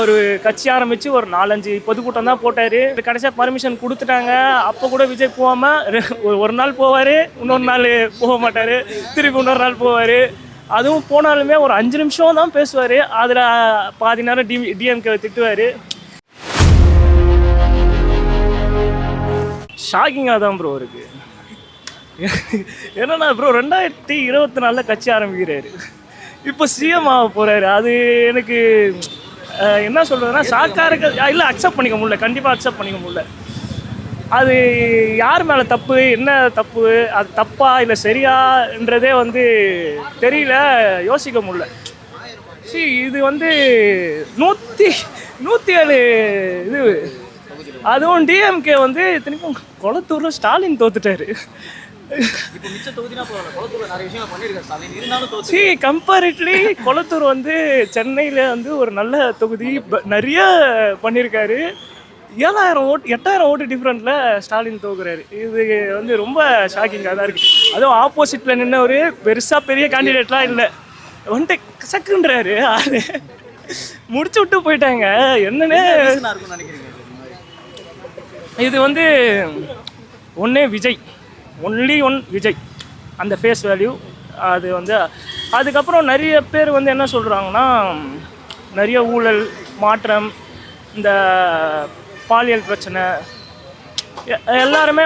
ஒரு கட்சி ஆரம்பித்து ஒரு 4-5 பொதுக்கூட்டம் தான் போட்டார். கடைசியாக பர்மிஷன் கொடுத்துட்டாங்க. அப்போ கூட விஜய் போகாமல் ஒரு நாள் போவார், இன்னொரு நாள் போக மாட்டார், திருப்பி இன்னொரு நாள் போவார். அதுவும் போனாலுமே ஒரு 5 நிமிஷம் தான் பேசுவார். அதில் பாதி நேரம் டிஎம்கே திட்டுவார். ஷாக்கிங்காக தான் ப்ரோ இருக்குது. என்னன்னா ப்ரோ 2024 கட்சி ஆரம்பிக்கிறாரு, இப்போ சிஎம் ஆக போகிறாரு. அது எனக்கு என்ன சொல்கிறதுனா ஷாக்காக இருக்க இல்லை, அக்செப்ட் பண்ணிக்க முடியல. கண்டிப்பாக அக்செப்ட் பண்ணிக்க முடியல. அது யார் மேலே தப்பு, என்ன தப்பு, அது தப்பா இல்லை சரியான்றதே தெரியல, யோசிக்க முடியல. இது 107 இது. அதுவும் டிஎம்கே இத்தனைக்கும் கொளத்தூரில் ஸ்டாலின் தோத்துட்டாரு. கம்பேரிட்லி கொளத்தூர் சென்னையில் ஒரு நல்ல தொகுதி, நிறைய பண்ணியிருக்காரு. 8,000 ஓட்டு டிஃப்ரெண்ட்டில் ஸ்டாலின் தோக்குறாரு. இது ரொம்ப ஷாக்கிங்காக தான் இருக்குது. அதுவும் ஆப்போசிட்டில் நின்று ஒரு பெருசாக பெரிய கேண்டிடேட்லாம் இல்லை, சக்குன்றாரு. அது முடிச்சு விட்டு போயிட்டாங்க. என்னன்னு இது ஒன்றே விஜய், ஒன் விஜய், அந்த ஃபேஸ் வேல்யூ. அது அதுக்கப்புறம் நிறைய பேர் என்ன சொல்கிறாங்கன்னா, நிறைய ஊழல், மாற்றம், இந்த பாலியல் பிரச்சனை, எல்லாருமே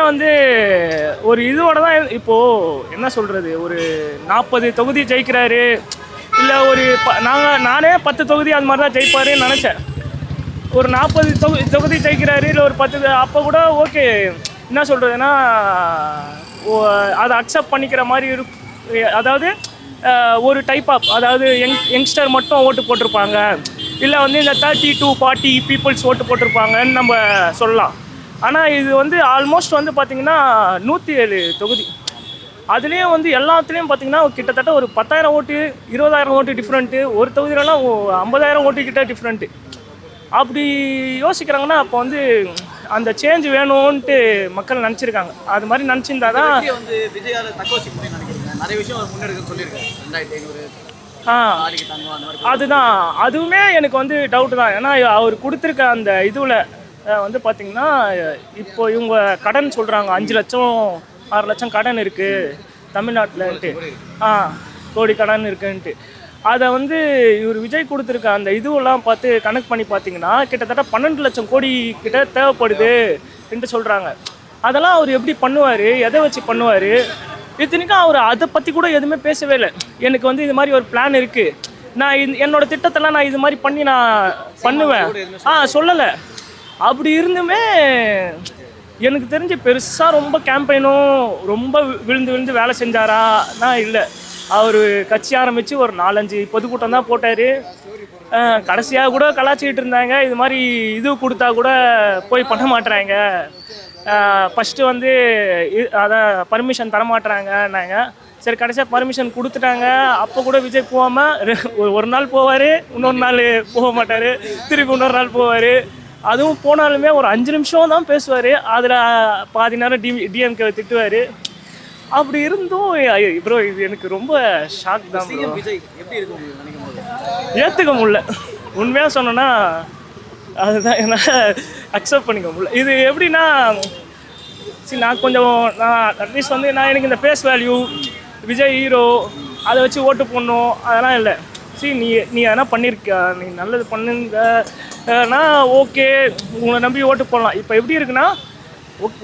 ஒரு இதோட தான். இப்போது என்ன சொல்கிறது, ஒரு 40 தொகுதி ஜெயிக்கிறாரு, இல்லை ஒரு நானே 10 தொகுதி அது மாதிரி தான் ஜெயிப்பாருன்னு நினச்சேன். ஒரு 40 தொகுதி ஜெயிக்கிறாரு, இல்லை ஒரு 10, அப்போ கூட ஓகே. என்ன சொல்கிறதுனா, அதை அக்செப்ட் பண்ணிக்கிற மாதிரி இருக்கு. அதாவது ஒரு டைப் ஆஃப், அதாவது யங்ஸ்டர் மட்டும் ஓட்டு போட்டிருப்பாங்க, இல்லை இந்த 30 to 40 பீப்புள்ஸ் ஓட்டு போட்டிருப்பாங்கன்னு நம்ம சொல்லலாம். ஆனால் இது ஆல்மோஸ்ட் பார்த்திங்கன்னா 107 தொகுதி. அதுலேயும் எல்லாத்துலேயும் பார்த்திங்கன்னா கிட்டத்தட்ட ஒரு 10,000 ஓட்டு, 20,000 ஓட்டு டிஃப்ரெண்ட்டு. ஒரு தொகுதியிலலாம் 50,000 ஓட்டு கிட்ட டிஃப்ரெண்ட்டு. அப்படி யோசிக்கிறாங்கன்னா அப்போ அந்த சேஞ்ச் வேணும்ன்ட்டு மக்கள் நினச்சிருக்காங்க. அது மாதிரி நினச்சிருந்தா தான் அதுதான். அதுவுமே எனக்கு டவுட்டு தான். ஏன்னா அவர் கொடுத்துருக்க அந்த இதுவில் பார்த்திங்கன்னா, இப்போ இவங்க கடன் சொல்கிறாங்க, 5 லட்சம் 6 லட்சம் கடன் இருக்குது தமிழ்நாட்டில்ன்ட்டு. கோடி கடன் இருக்குன்ட்டு. அதை இவர் விஜய் கொடுத்துருக்க அந்த இதுவெல்லாம் பார்த்து கனெக்ட் பண்ணி பார்த்தீங்கன்னா கிட்டத்தட்ட 12 லட்சம் கோடி கிட்ட தேவைப்படுது என்று சொல்கிறாங்க. அதெல்லாம் அவர் எப்படி பண்ணுவார், எதை வச்சு பண்ணுவார்? இத்தனைக்கும் அவர் அதை பற்றி கூட எதுவுமே பேசவே இல்லை. எனக்கு இது மாதிரி ஒரு பிளான் இருக்குது, நான் என்னோட திட்டத்தெல்லாம் நான் இது மாதிரி பண்ணி நான் பண்ணுவேன், சொல்லலை. அப்படி இருந்துமே எனக்கு தெரிஞ்சு பெருசாக ரொம்ப கேம்பெயினும் ரொம்ப விழுந்து வேலை செஞ்சாரா? நான் இல்லை. அவர் கட்சி ஆரம்பித்து ஒரு 4-5 பொதுக்கூட்டம் தான் போட்டார். கடைசியாக கூட கலாச்சிக்கிட்டு இருந்தாங்க, இது மாதிரி இது கொடுத்தா கூட போய் பண்ண மாட்டுறாங்க, ஃபஸ்ட்டு அதை பர்மிஷன் தரமாட்டுறாங்கன்னாங்க. சரி, கடைசியாக பர்மிஷன் கொடுத்துட்டாங்க. அப்போ கூட விஜய் போகாமல் ஒரு நாள் போவார், இன்னொரு நாள் போக மாட்டார், திருப்பி இன்னொரு நாள் போவார். அதுவும் போனாலுமே ஒரு 5 நிமிஷம் தான் பேசுவார். அதில் பாதி நேரம் டிஎம்கே திட்டுவார். அப்படி இருந்தும் ப்ரோ இது எனக்கு ரொம்ப ஷாக் தான். ஏற்றுக்க முடியல, உண்மையாக சொன்னோன்னா. அதுதான் என்னால் அக்செப்ட் பண்ணிக்க முடியல. இது எப்படின்னா, நான் அட்லீஸ்ட் எனக்கு இந்த ஃபேஸ் வேல்யூ, விஜய் ஹீரோ, அதை வச்சு ஓட்டு போடணும் அதெல்லாம் இல்லை. நீ எதனா பண்ணியிருக்க, நீ நல்லது பண்ணுங்கன்னா ஓகே, உங்களை நம்பி ஓட்டு போடலாம். இப்போ எப்படி இருக்குன்னா,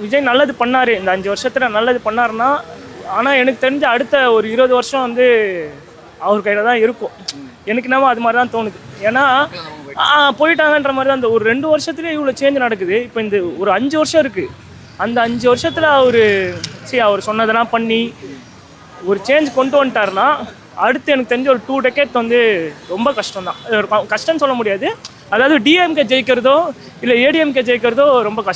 விஜய் நல்லது பண்ணார், இந்த 5 வருஷத்தில் நல்லது பண்ணாருன்னா, ஆனால் எனக்கு தெரிஞ்ச அடுத்த ஒரு 20 வருஷம் அவர் கையில் தான் இருக்கும். எனக்கு என்னமோ அது மாதிரி தான் தோணுது. ஏன்னா போயிட்டாங்கன்ற மாதிரி தான். அந்த ஒரு 2 வருஷத்துலேயே இவ்வளோ சேஞ்ச் நடக்குது. இப்போ இந்த ஒரு 5 வருஷம் இருக்குது. அந்த 5 வருஷத்தில் அவர் சொன்னதெல்லாம் பண்ணி ஒரு சேஞ்ச் கொண்டு வந்துட்டாருன்னா, அடுத்து எனக்கு தெரிஞ்ச ஒரு 2 டெக்கேட் ரொம்ப கஷ்டம் தான். கஷ்டம்னு சொல்ல முடியாது. அதாவது டிஎம்கே ஜெயிக்கிறதோ இல்லை ஏடிஎம்கே ஜெயிக்கிறதோ ரொம்ப கஷ்டம்.